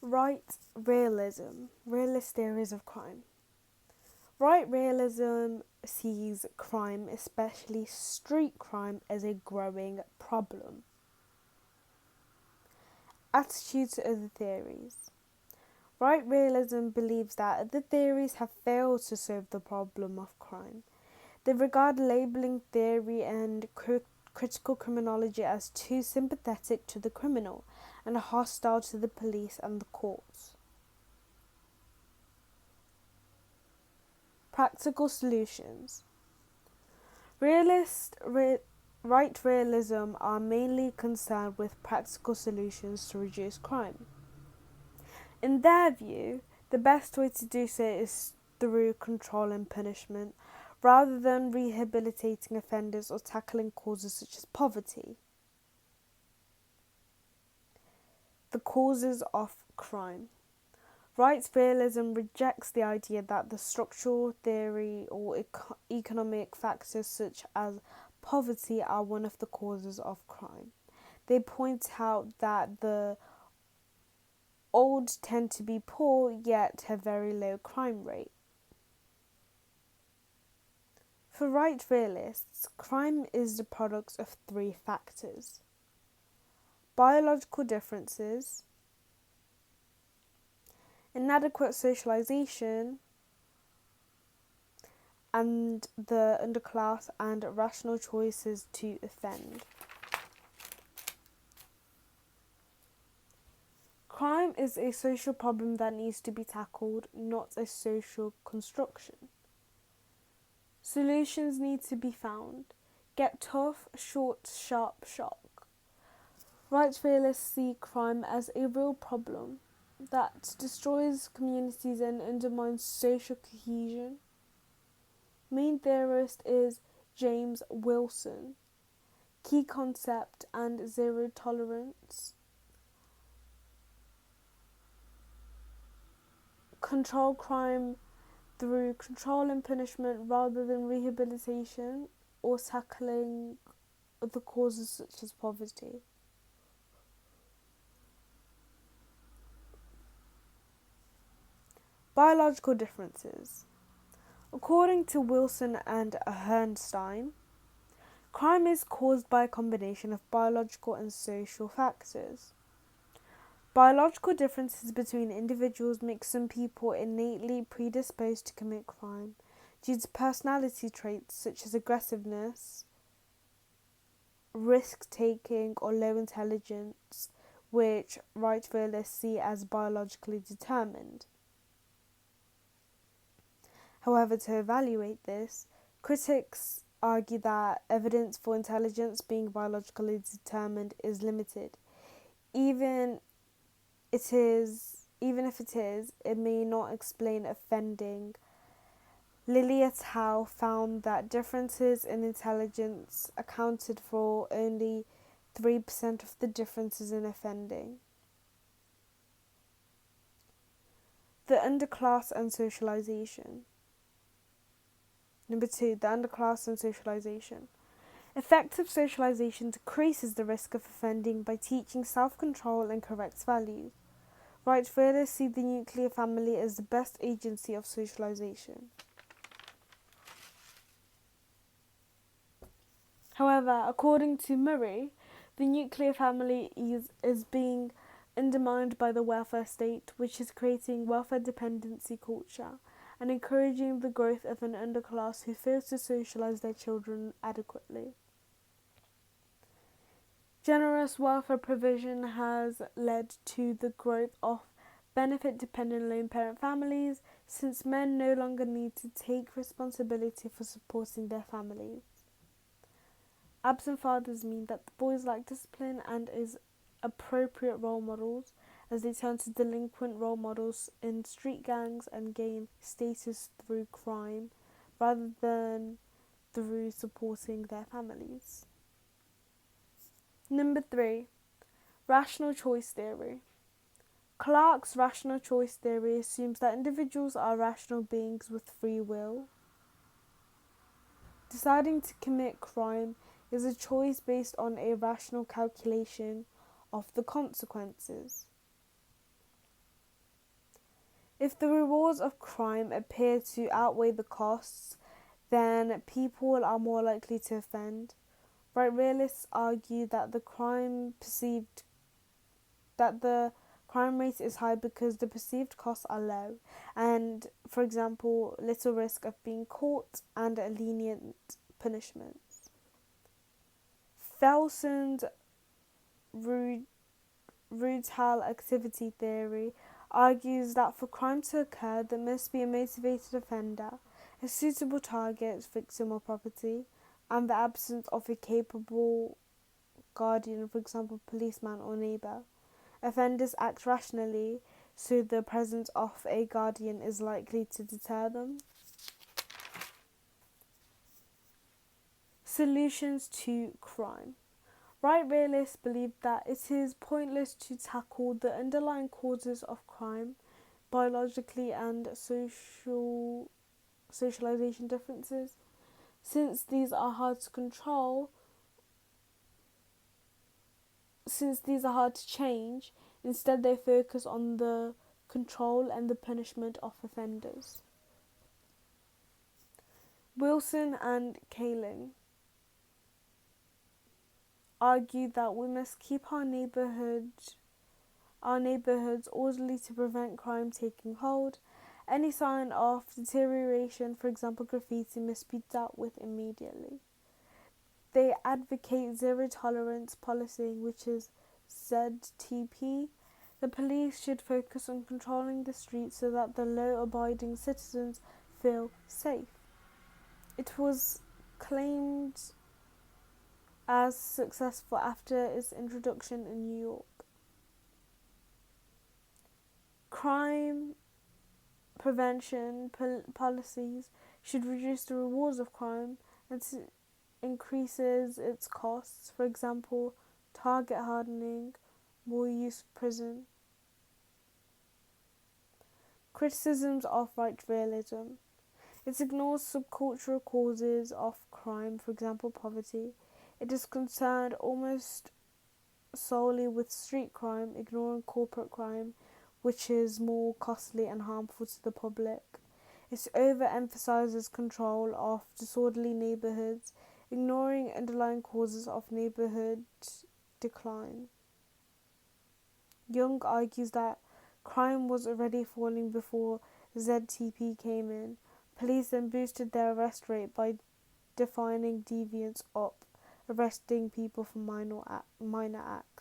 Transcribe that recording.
Right realism, realist theories of crime. Right realism sees crime, especially street crime, as a growing problem. Attitude to other theories. Right realism believes that other theories have failed to solve the problem of crime. They regard labeling theory and critical criminology as too sympathetic to the criminal and hostile to the police and the courts. Practical solutions. Right realism are mainly concerned with practical solutions to reduce crime. In their view, the best way to do so is through control and punishment, rather than rehabilitating offenders or tackling causes such as poverty. The causes of crime. Right realism rejects the idea that the structural theory or economic factors such as poverty are one of the causes of crime. They point out that the old tend to be poor yet have very low crime rate. For right realists, crime is the product of three factors: biological differences, inadequate socialization, and the underclass and rational choices to offend. Crime is a social problem that needs to be tackled, not a social construction. Solutions need to be found. Get tough, short, sharp shock. Right realists see crime as a real problem that destroys communities and undermines social cohesion. Main theorist is James Wilson. Key concept and zero tolerance. Control crime through control and punishment rather than rehabilitation or tackling the causes such as poverty. Biological differences. According to Wilson and Herrnstein, crime is caused by a combination of biological and social factors. Biological differences between individuals make some people innately predisposed to commit crime due to personality traits such as aggressiveness, risk-taking, or low intelligence, which right realists see as biologically determined. However, to evaluate this, critics argue that evidence for intelligence being biologically determined is limited. Even if it is, it may not explain offending. Lilly et al. Found that differences in intelligence accounted for only 3% of the differences in offending. The underclass and socialization. Number 2, the underclass and socialization. Effective socialization decreases the risk of offending by teaching self-control and correct values. Right realists see the nuclear family as the best agency of socialization. However, according to Murray, the nuclear family is being undermined by the welfare state, which is creating welfare dependency culture and encouraging the growth of an underclass who fails to socialise their children adequately. Generous welfare provision has led to the growth of benefit-dependent lone parent families, since men no longer need to take responsibility for supporting their families. Absent fathers mean that the boys lack discipline and is appropriate role models, as they turn to delinquent role models in street gangs and gain status through crime rather than through supporting their families. Number 3, rational choice theory. Clarke's rational choice theory assumes that individuals are rational beings with free will. Deciding to commit crime is a choice based on a rational calculation of the consequences. If the rewards of crime appear to outweigh the costs, then people are more likely to offend. Right, realists argue that the crime rate is high because the perceived costs are low, and, for example, little risk of being caught and a lenient punishment. Felson's Rutile activity theory argues that for crime to occur, there must be a motivated offender, a suitable target, victim, or property, and the absence of a capable guardian, for example, policeman or neighbour. Offenders act rationally, so the presence of a guardian is likely to deter them. Solutions to crime. Right realists believe that it is pointless to tackle the underlying causes of crime, biologically and socialization differences, since these are hard to control. Since these are hard to change, instead they focus on the control and the punishment of offenders. Wilson and Kaling argue that we must keep our neighbourhoods orderly to prevent crime taking hold. Any sign of deterioration, for example graffiti, must be dealt with immediately. They advocate zero tolerance policing, which is ZTP. The police should focus on controlling the streets so that the law-abiding citizens feel safe. It was claimed as successful after its introduction in New York. Crime prevention policies should reduce the rewards of crime and increases its costs. For example, target hardening, more use of prison. Criticisms of right realism. It ignores subcultural causes of crime, for example, poverty. It is concerned almost solely with street crime, ignoring corporate crime, which is more costly and harmful to the public. It overemphasizes control of disorderly neighborhoods, ignoring underlying causes of neighborhood decline. Young argues that crime was already falling before ZTP came in. Police then boosted their arrest rate by defining deviance up, arresting people for minor acts.